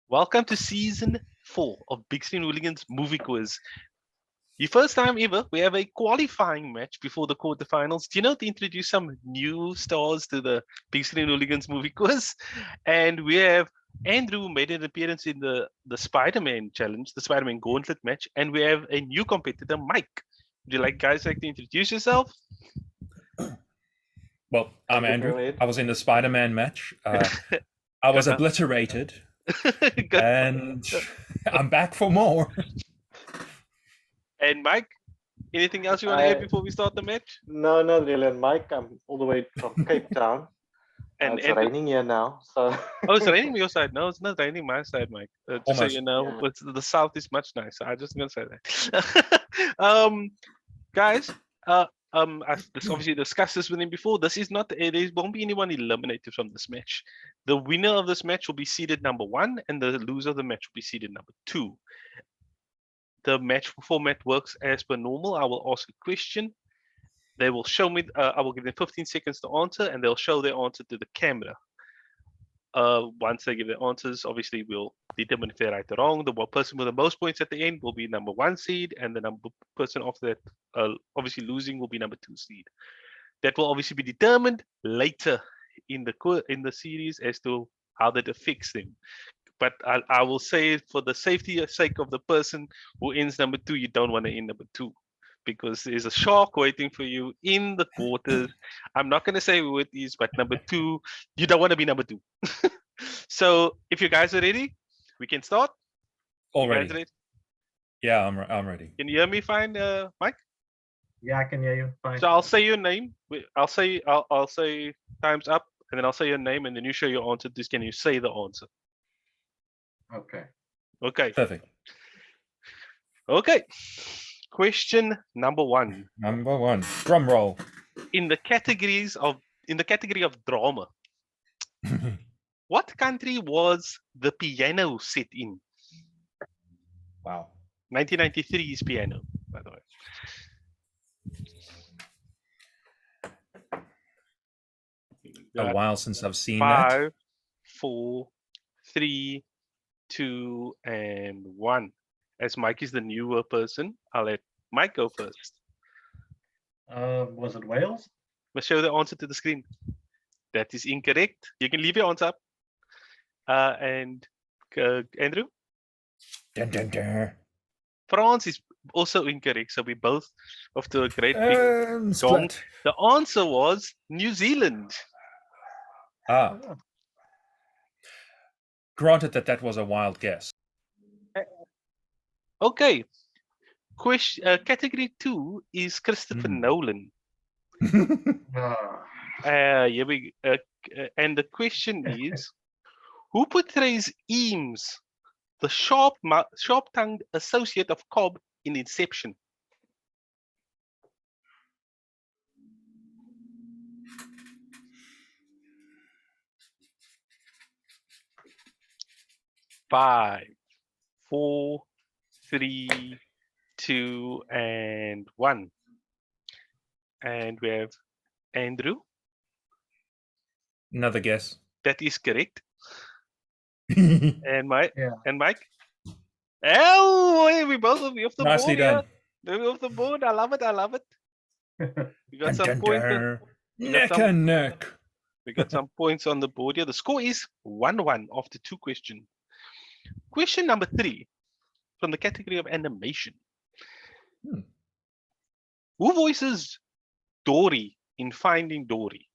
Welcome to season 4 of Big Screen Hooligans movie quiz. The first time ever, we have a qualifying match before the quarterfinals. Do you know to introduce some new stars to the Big Screen Hooligans movie quiz? And we have Andrew made an appearance in the Spider-Man challenge, the Spider-Man Gauntlet match, and we have a new competitor, Mike. Would you like to introduce yourself? Well, I'm Andrew. I was in the Spider-Man match. I was obliterated, and I'm back for more. And Mike, anything else you want to add before we start the match? No, not really. And Mike, I'm all the way from Cape Town. And it's raining here now. So. Oh, it's raining on your side. No, it's not raining my side, Mike. Just so you know, the south is much nicer. I'm just gonna say that. Guys, as this obviously discussed this with him before, there won't be anyone eliminated from this match. The winner of this match will be seeded number 1, and the loser of the match will be seeded number 2. The match format works as per normal. I will ask a question. They will show me, I will give them 15 seconds to answer, and they'll show their answer to the camera. Once they give their answers, obviously we'll determine if they're right or wrong. The person with the most points at the end will be number 1 seed, and the person after that, obviously losing, will be number 2 seed. That will obviously be determined later in the series as to how that affects them. But I will say, for the sake of the person who ends number 2, you don't want to end number 2, because there's a shark waiting for you in the quarters. I'm not going to say who it is, but number 2, you don't want to be number 2. So if you guys are ready, we can start. Already. Yeah, I'm ready. Can you hear me fine, Mike? Yeah, I can hear you fine. So I'll say your name. I'll say time's up, and then I'll say your name, and then you show your answer. Just can you say the answer? Okay. Perfect. Okay. Question number 1. Number 1. Drum roll. In the category of drama, what country was the piano set in? Wow. 1993's Piano, by the way. A while since I've seen that. 5, 4, 3, 2, and 1. As Mike is the newer person, I'll let Mike go first. Was it Wales? Let's show the answer to the screen. That is incorrect. You can leave your answer up. And Andrew? Dun, dun, dun. France is also incorrect. So we both off to a great big song. The answer was New Zealand. Granted that was a wild guess. Okay. Category 2 is Christopher Nolan. Here we and the question is, who portrays Eames, the sharp-tongued associate of Cobb in Inception? Five, 4, 3, 2, and 1. And we have Andrew. Another guess. That is correct. And Mike. Oh, we both of you off the Nicely board. done. We're off the board. I love it. We got some points. Neck and neck. We got some points on the board here. The score is 1-1 after 2 questions. Question number 3, from the category of animation. Who voices Dory in Finding Dory?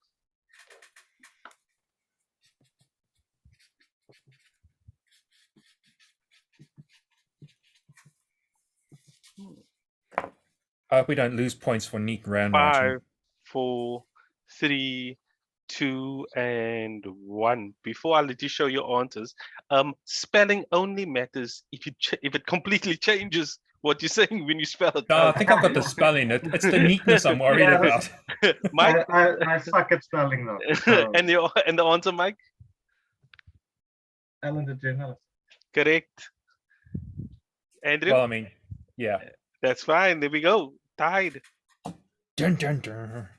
I hope we don't lose points for neat round 5, 4, 3, 2, and 1. Before I let you show your answers, spelling only matters if it completely changes what you're saying when you spell it. I think I've got the spelling. It's the neatness I'm worried about. Mike, I suck at spelling though. So. and the answer, Mike? Ellen DeGeneres. Correct. Andrew? Well, I mean, yeah. That's fine. There we go. Tied. Dun, dun, dun.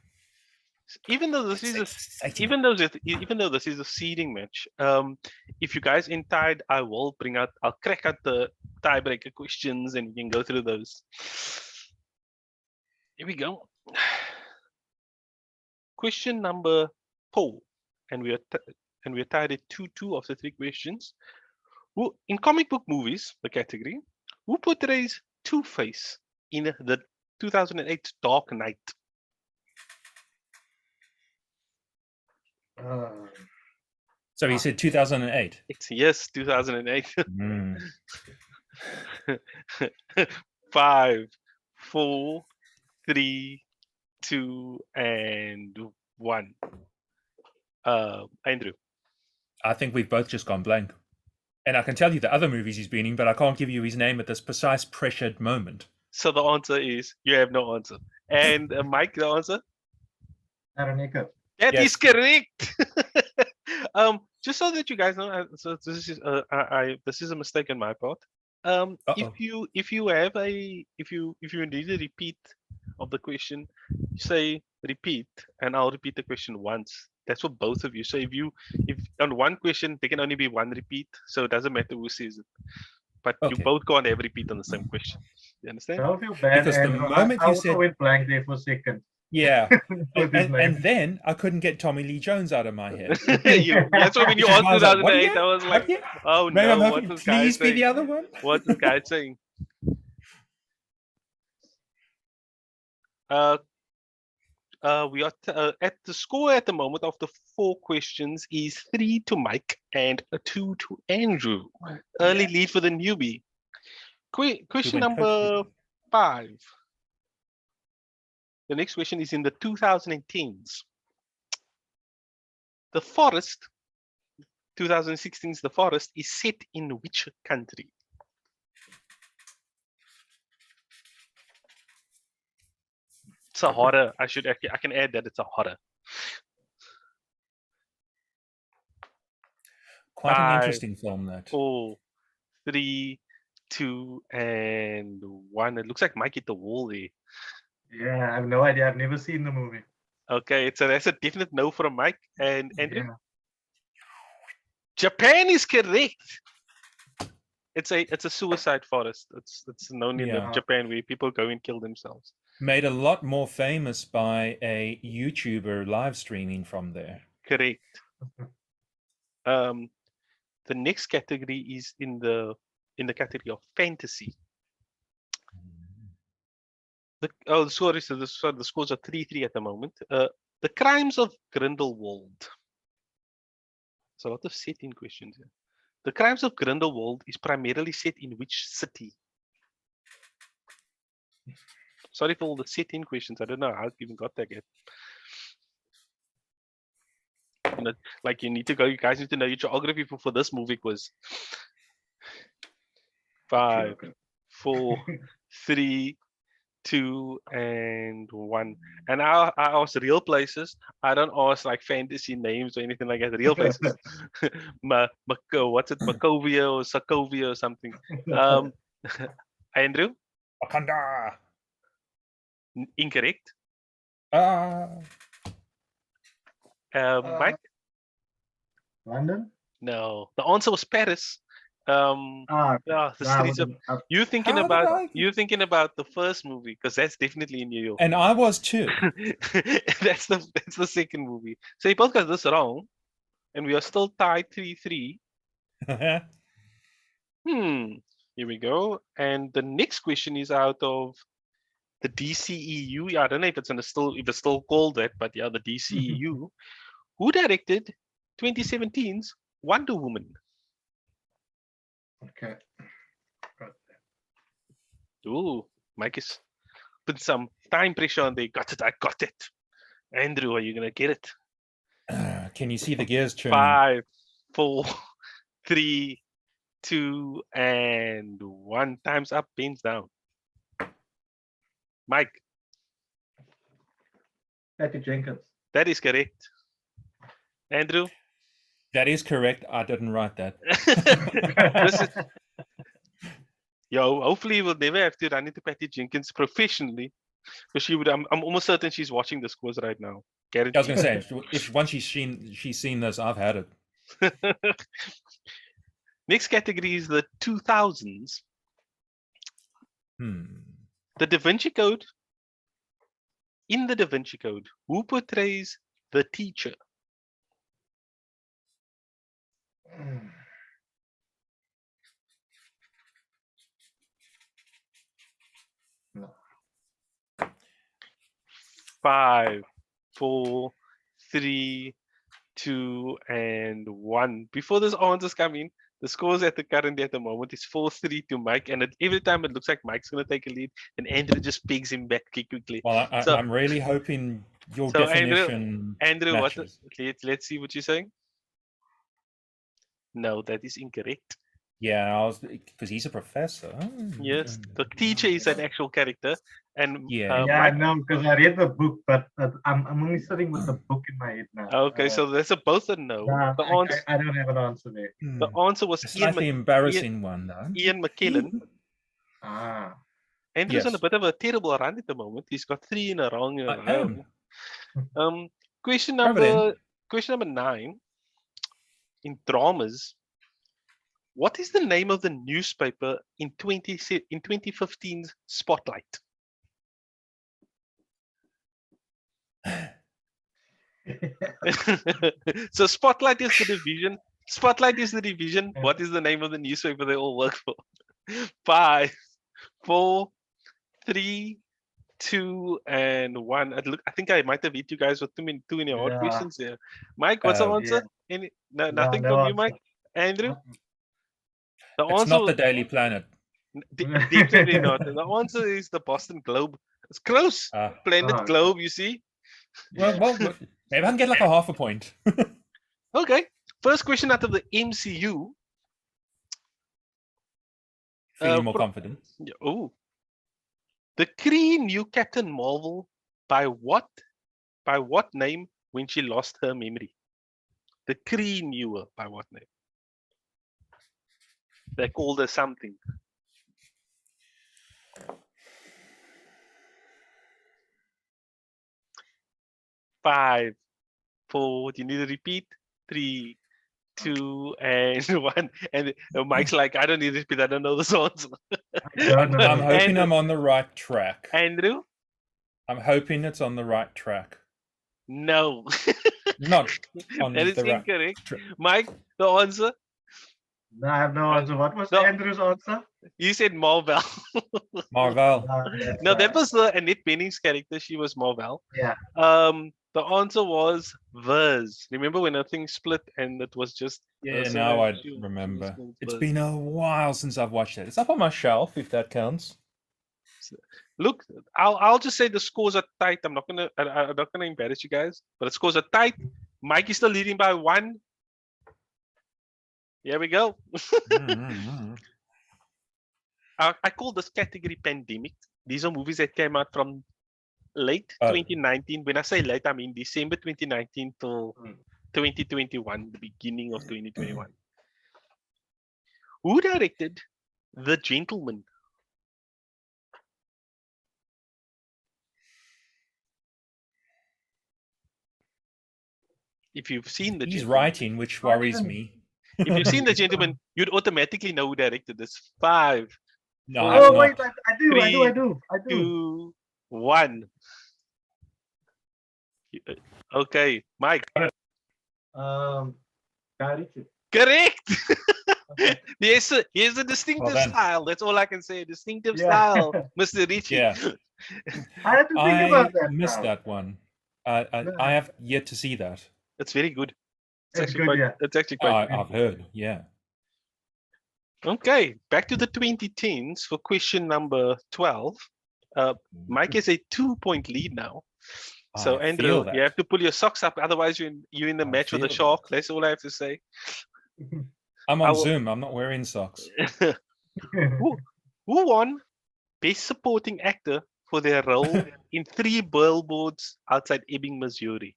Even though this is even though this is a seeding match, if you guys in tied, I'll crack out the tiebreaker questions and you can go through those. Here we go. Question number 4, and we are tied at 2-2 of the 3 questions. Who, in comic book movies, the category, who portrays Two-Face in the 2008 Dark Knight? So he said 2008. Yes, 2008. Mm. 5, 4, 3, 2, and 1. Andrew. I think we've both just gone blank. And I can tell you the other movies he's been in, but I can't give you his name at this precise pressured moment. So the answer is you have no answer. And Mike, the answer? Araneka. That is correct. Just so that you guys know, so this is this is a mistake on my part. If you need a repeat of the question, say repeat, and I'll repeat the question once. That's for both of you. So if on one question there can only be one repeat, so it doesn't matter who says it. But you both can't have repeat on the same question. You understand? I feel bad. Because the moment I you also said went blank there for a second. yeah, With his name. and then I couldn't get Tommy Lee Jones out of my head. That's what when you asked 2008, I was like, oh Maybe no, I'm what's hoping, this guy please be saying? the other one. What's this guy saying? We are at the score at the moment of the 4 questions is 3 to Mike and a 2 to Andrew. Early lead for the newbie. Question number 5. The next question is in the 2010s. The Forest, 2016's The Forest, is set in which country? It's a horror. I can add that it's a horror. Quite 5, an interesting film, that. 4, 3, 2, and 1. It looks like Mike hit the wall there. Yeah, I have no idea. I've never seen the movie. Okay, that's a definite no from Mike. And Andrew? Yeah. Japan is correct. It's a suicide forest. It's known in Japan where people go and kill themselves. Made a lot more famous by a YouTuber live streaming from there. Correct. The next category is in the category of fantasy. The scores are 3-3 at the moment. The Crimes of Grindelwald. There's a lot of setting questions here. The Crimes of Grindelwald is primarily set in which city? Sorry for all the setting questions. I don't know how I even got that yet. You know, like you guys need to know your geography for this movie quiz. 5, 4, 3, 2, and 1. And I ask real places. I don't ask like fantasy names or anything like that. Real places. What's it? Makovia or Sokovia or something. Andrew? Wakanda. Incorrect. Mike? London? No. The answer was Paris. You're thinking about the first movie because that's definitely in New York. And I was too. That's the second movie. So you both got this wrong, and we are still tied 3-3. Here we go. And the next question is out of the DCEU. I don't know if it's still called that, but yeah, the DCEU. Who directed 2017's Wonder Woman? Okay. Got Ooh, Mike is put some time pressure on. They got it. I got it. Andrew, are you gonna get it? Can you see the gears turning? 5, 4, 3, 2, and 1. Time's up. Pins down. Mike. Patty Jenkins. That is correct. Andrew. That is correct. I didn't write that. Hopefully we'll never have to run into Patty Jenkins professionally Because she would. I'm almost certain she's watching the scores right now. Guaranteed. I was going to say, if once she's seen this, I've had it. Next category is the 2000s. The Da Vinci Code. In the Da Vinci Code, who portrays the teacher? No. 5, 4, 3, 2, and 1. Before those answers come in, the scores at the moment is 4-3 to Mike, and every time it looks like Mike's going to take a lead, and Andrew just pegs him back quickly. Well, I'm really hoping your definition Andrew, matches. Let's see what you're saying. No, that is incorrect. Yeah, because he's a professor. Yes, the teacher is an actual character, and I know because I read the book, but I'm only sitting with the book in my head now. Okay, so that's both a no. The answer, I don't have an answer there. The answer was a slightly embarrassing one, though. Ian McKellen. Andrew's on a bit of a terrible run at the moment. He's got 3 in a row. Question number 9. In dramas, what is the name of the newspaper in 2015's Spotlight? So Spotlight is the division. What is the name of the newspaper they all work for? 5, 4, 3, 2, and 1. I think I might have hit you guys with too many hard questions here. Mike, what's the answer? Nothing from you, Mike? Andrew? It's not the Daily Planet. Definitely not. The answer is the Boston Globe. It's close. Planet Globe, you see? Well, maybe I can get like a half a point. Okay. First question out of the MCU. Feeling more confident. Oh. The Kree knew Captain Marvel by what name when she lost her memory? The Kree knew her by what name? They called her something. 5, 4. Do you need to repeat? 3, 2, and 1. And Mike's like, I don't need to repeat. I don't know the songs. I'm hoping I'm on the right track. Andrew? I'm hoping it's on the right track. No. Not on that is the incorrect. Mike, the answer? No, I have no answer. What was Andrew's answer? You said Marvel. Marvel. No, that was the Annette Bening's character. She was Marvel. Yeah. The answer was Verse. Remember when a thing split and it was just... Yeah, now I remember. It's been a while since I've watched it. It's up on my shelf, if that counts. Look, I'll just say the scores are tight. I'm not gonna embarrass you guys, but the scores are tight. Mike is still leading by 1. Here we go. I call this category pandemic. These are movies that came out from late 2019. When I say late, I mean December 2019 till 2021, the beginning of 2021. Who directed The Gentleman? If you've seen The Gentleman. He's writing, which worries me. If you've seen The Gentleman, you'd automatically know who directed this. 5. No, 4, Oh wait, I do. 2, 1. Okay, Mike. Correct. Okay. Yes, here's a distinctive style. That's all I can say. Distinctive style, Mr. Richie. Yeah. I had to think about that. Missed that one. I have yet to see that. It's very good. It's good, yeah. It's actually quite good. I've heard, yeah. Okay, back to the 2010s for question number 12. Mike has a 2-point lead now. So Andrew, you have to pull your socks up, otherwise you're in the match with the shark. That's all I have to say. I'm on Zoom. I'm not wearing socks. Who won Best Supporting Actor for their role in 3 Billboards Outside Ebbing, Missouri?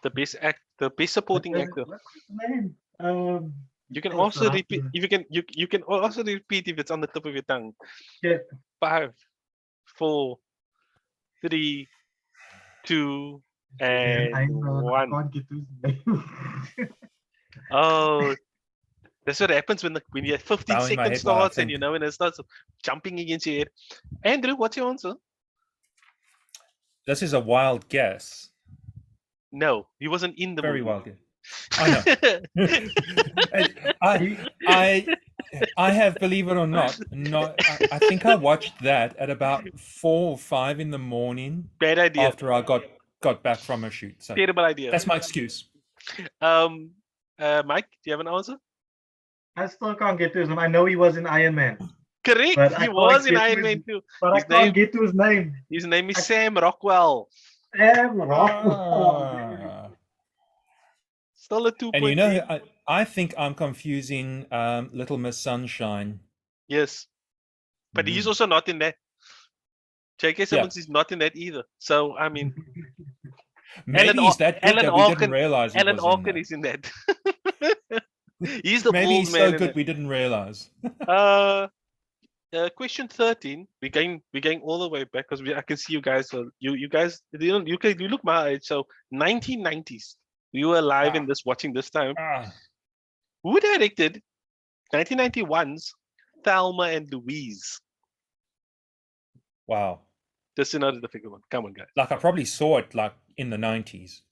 The best supporting actor. What's his name? You can also repeat if you can also repeat if it's on the tip of your tongue. Yeah. 5, 4, 3, 2, and I know, I 1. can't get his name. Oh, that's what happens when your 15 Bowing my seconds head while I starts and think. and it starts jumping against your head. Andrew, what's your answer? This is a wild guess. No, he wasn't in the Very movie. wild guess. I know. I have, believe it or not, I think I watched that at about 4 or 5 in the morning. Bad idea. After I got back from a shoot. So terrible idea. that's my excuse. Mike, do you have an answer? I still can't get to his name. I know he was in Iron Man. Correct. But He was in Iron Man too. But I can't get to his name. His name is Sam Rockwell. Sam Rockwell. Still a 2 And point. you know, I think I'm confusing Little Miss Sunshine. Yes, but he's also not in that. J.K. Simmons is not in that either. So I mean, maybe he's that good that we didn't realize. Alan Arkin is in that. He's the maybe bald he's man so good we didn't realize. Question 13. We're going all the way back because I can see you guys. You guys, you look my age. So 1990s. We were alive in this, watching this time. Who directed 1991's Thelma and Louise? Wow. This is not a difficult one. Come on, guys. Like I probably saw it like in the 90s.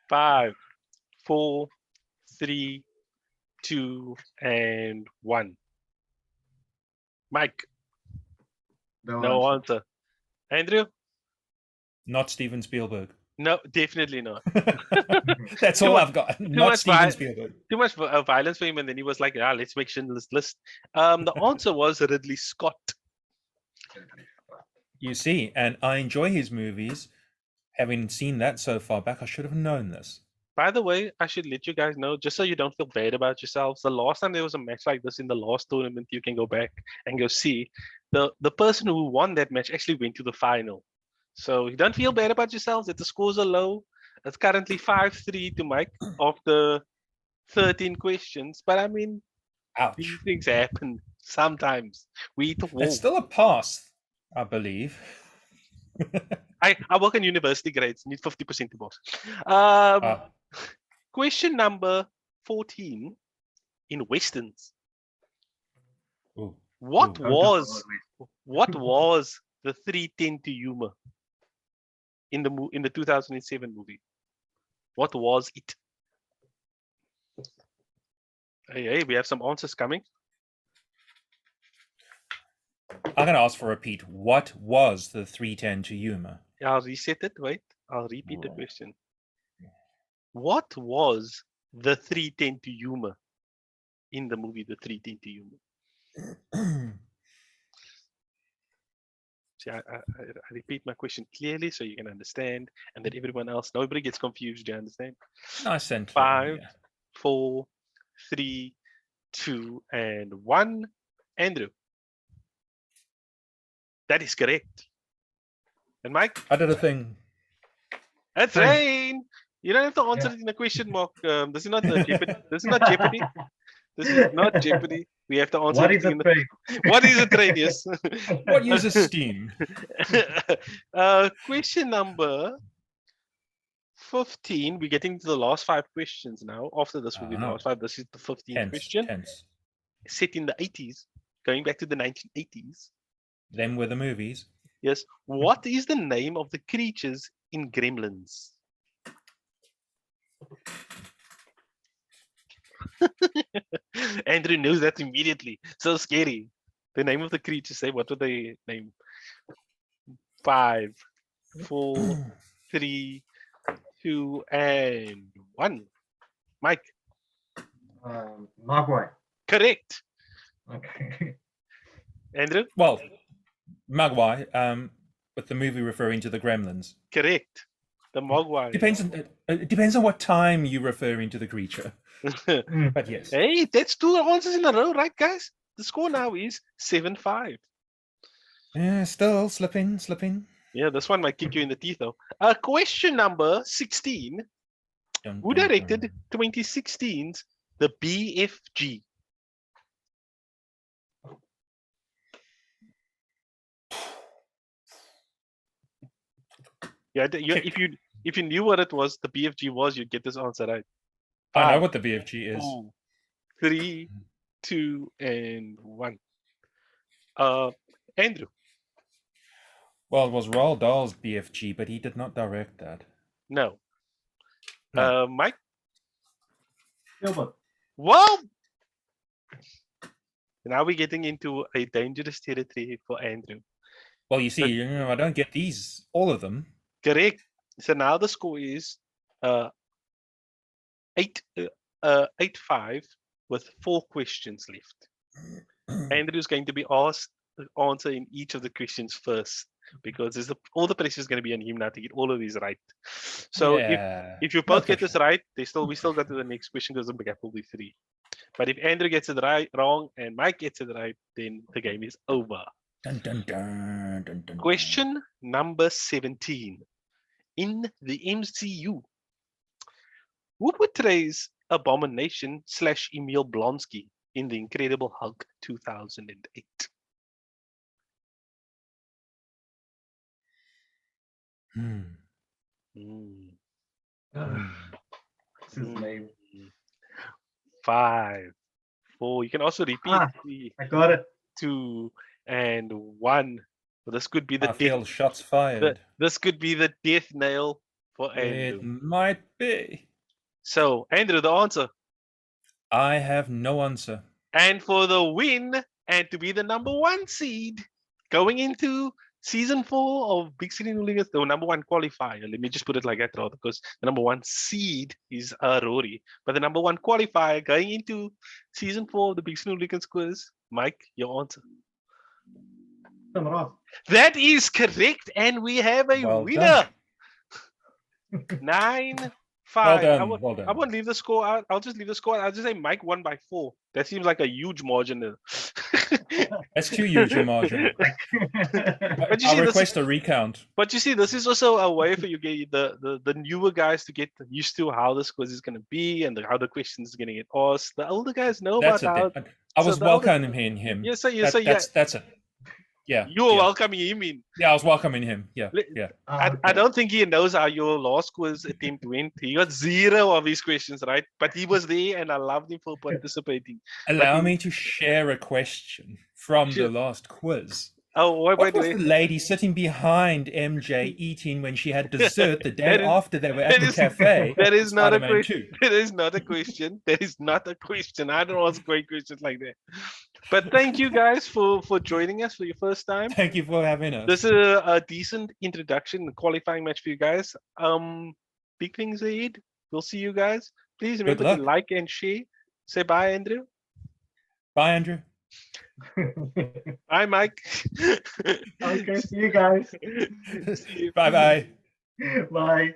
5, 4, 3, 2, and 1. Mike. No answer. Andrew? Not Steven Spielberg. No, definitely not. That's all I've got. Not Steven Spielberg. Too much violence for him, and then he was like, let's make Schindler's List. The answer was Ridley Scott. You see, and I enjoy his movies. Having seen that so far back, I should have known this. By the way, I should let you guys know, just so you don't feel bad about yourselves, the last time there was a match like this in the last tournament, you can go back and go see. The person who won that match actually went to the final. So you don't feel bad about yourselves that the scores are low. It's currently 5-3 to Mike after 13 questions. But I mean, ouch, these things happen sometimes. We eat the wall. It's still a pass, I believe. I work on university grades, need 50% to pass. Question number 14 in Westerns. What was the 3:10 to Yuma in the 2007 movie? What was it? Hey, we have some answers coming. I'm going to ask for a repeat. What was the 3:10 to Yuma? I'll reset it. Wait, I'll repeat the question. What was the 3:10 to Yuma in the movie The 3:10 to Yuma? See, I repeat my question clearly so you can understand, and that everyone else, nobody gets confused. Do you understand? Nice and 5, 4, 3, 2, and 1. Andrew. That is correct. And Mike? I did a thing. That's rain. You don't have to answer it in a question mark. This is not Jeopardy. This is not Jeopardy. This is not Jeopardy. We have to answer. What is a train? What is a train? Yes. What uses steam? Question number 15. We're getting to the last 5 questions now. After this will be the last 5. This is the 15th question. Set in the 80s, going back to the 1980s. Them were the movies. Yes. What is the name of the creatures in Gremlins? Andrew knows that immediately. So scary. The name of the creatures. Say, what were they name? 5, 4, 3, 2, and 1. Mike. Mogwai. Correct. Okay. Andrew. Well, Mogwai. With the movie referring to the Gremlins. Correct. The Mogwai. Depends on what time you're referring to the creature. But yes. Hey, that's 2 answers in a row, right, guys? The score now is 7-5. Yeah, still slipping. Yeah, this one might kick you in the teeth though. Question number 16. Who directed 2016's The BFG? Yeah, if you knew what it was, the BFG was, you'd get this answer right. I know what the BFG is. 4, 3, 2, and 1. Andrew. Well, it was Roald Dahl's BFG, but he did not direct that. No. No. Mike. Gilbert. Well, now we're getting into a dangerous territory for Andrew. Well, you see, I don't get all of them. Correct. So now the score is 8-5 with 4 questions left. Andrew's going to be asked to answer in each of the questions first, because all the pressure is going to be on him now to get all of these right. So if you both get this right, we still go to the next question because the gap will be 3. But if Andrew gets it wrong and Mike gets it right, then the game is over. Dun, dun, dun, dun, dun, Question number 17. In the MCU, who portrays Abomination / Emil Blonsky in The Incredible Hulk 2008? What's his name? 5, 4. You can also repeat. 3, I got it. 2, and 1. So this could be the shots fired. This could be the death nail for Andrew. It might be. So, Andrew, the answer. I have no answer. And for the win and to be the number 1 seed going into season 4 of Big City Hooligans, the number 1 qualifier. Let me just put it like that, rather, because the number 1 seed is Rory. But the number 1 qualifier going into season 4 of the Big City Hooligans quiz, Mike, your answer. That is correct, and we have a winner. 9-5. Well done. I won't leave the score out. I'll just leave the score out. I'll just say Mike won by 4. That seems like a huge margin. That's too huge a margin. But you I'll see, request a recount. But you see, this is also a way for you get the newer guys to get used to how this quiz is going to be and how the questions are going to get asked. The older guys know about how. I was welcoming him. Yeah, that's it. Yeah. You were welcoming him in. Yeah, I was welcoming him. Yeah. I don't think he knows how your last quiz attempt went. He got 0 of his questions right, but he was there, and I loved him for participating. Allow me to share a question from the last quiz. Oh, what was the lady sitting behind MJ eating when she had dessert the day after they were at the cafe? That is not a question. That is not a question. That is not a question. I don't ask great questions like that. But thank you guys for joining us for your first time. Thank you for having us. This is a decent introduction, qualifying match for you guys. Big things ahead. We'll see you guys. Please remember to like and share. Say bye, Andrew. Bye, Andrew. Bye, Mike. Okay, see you guys. See you. Bye-bye. Bye.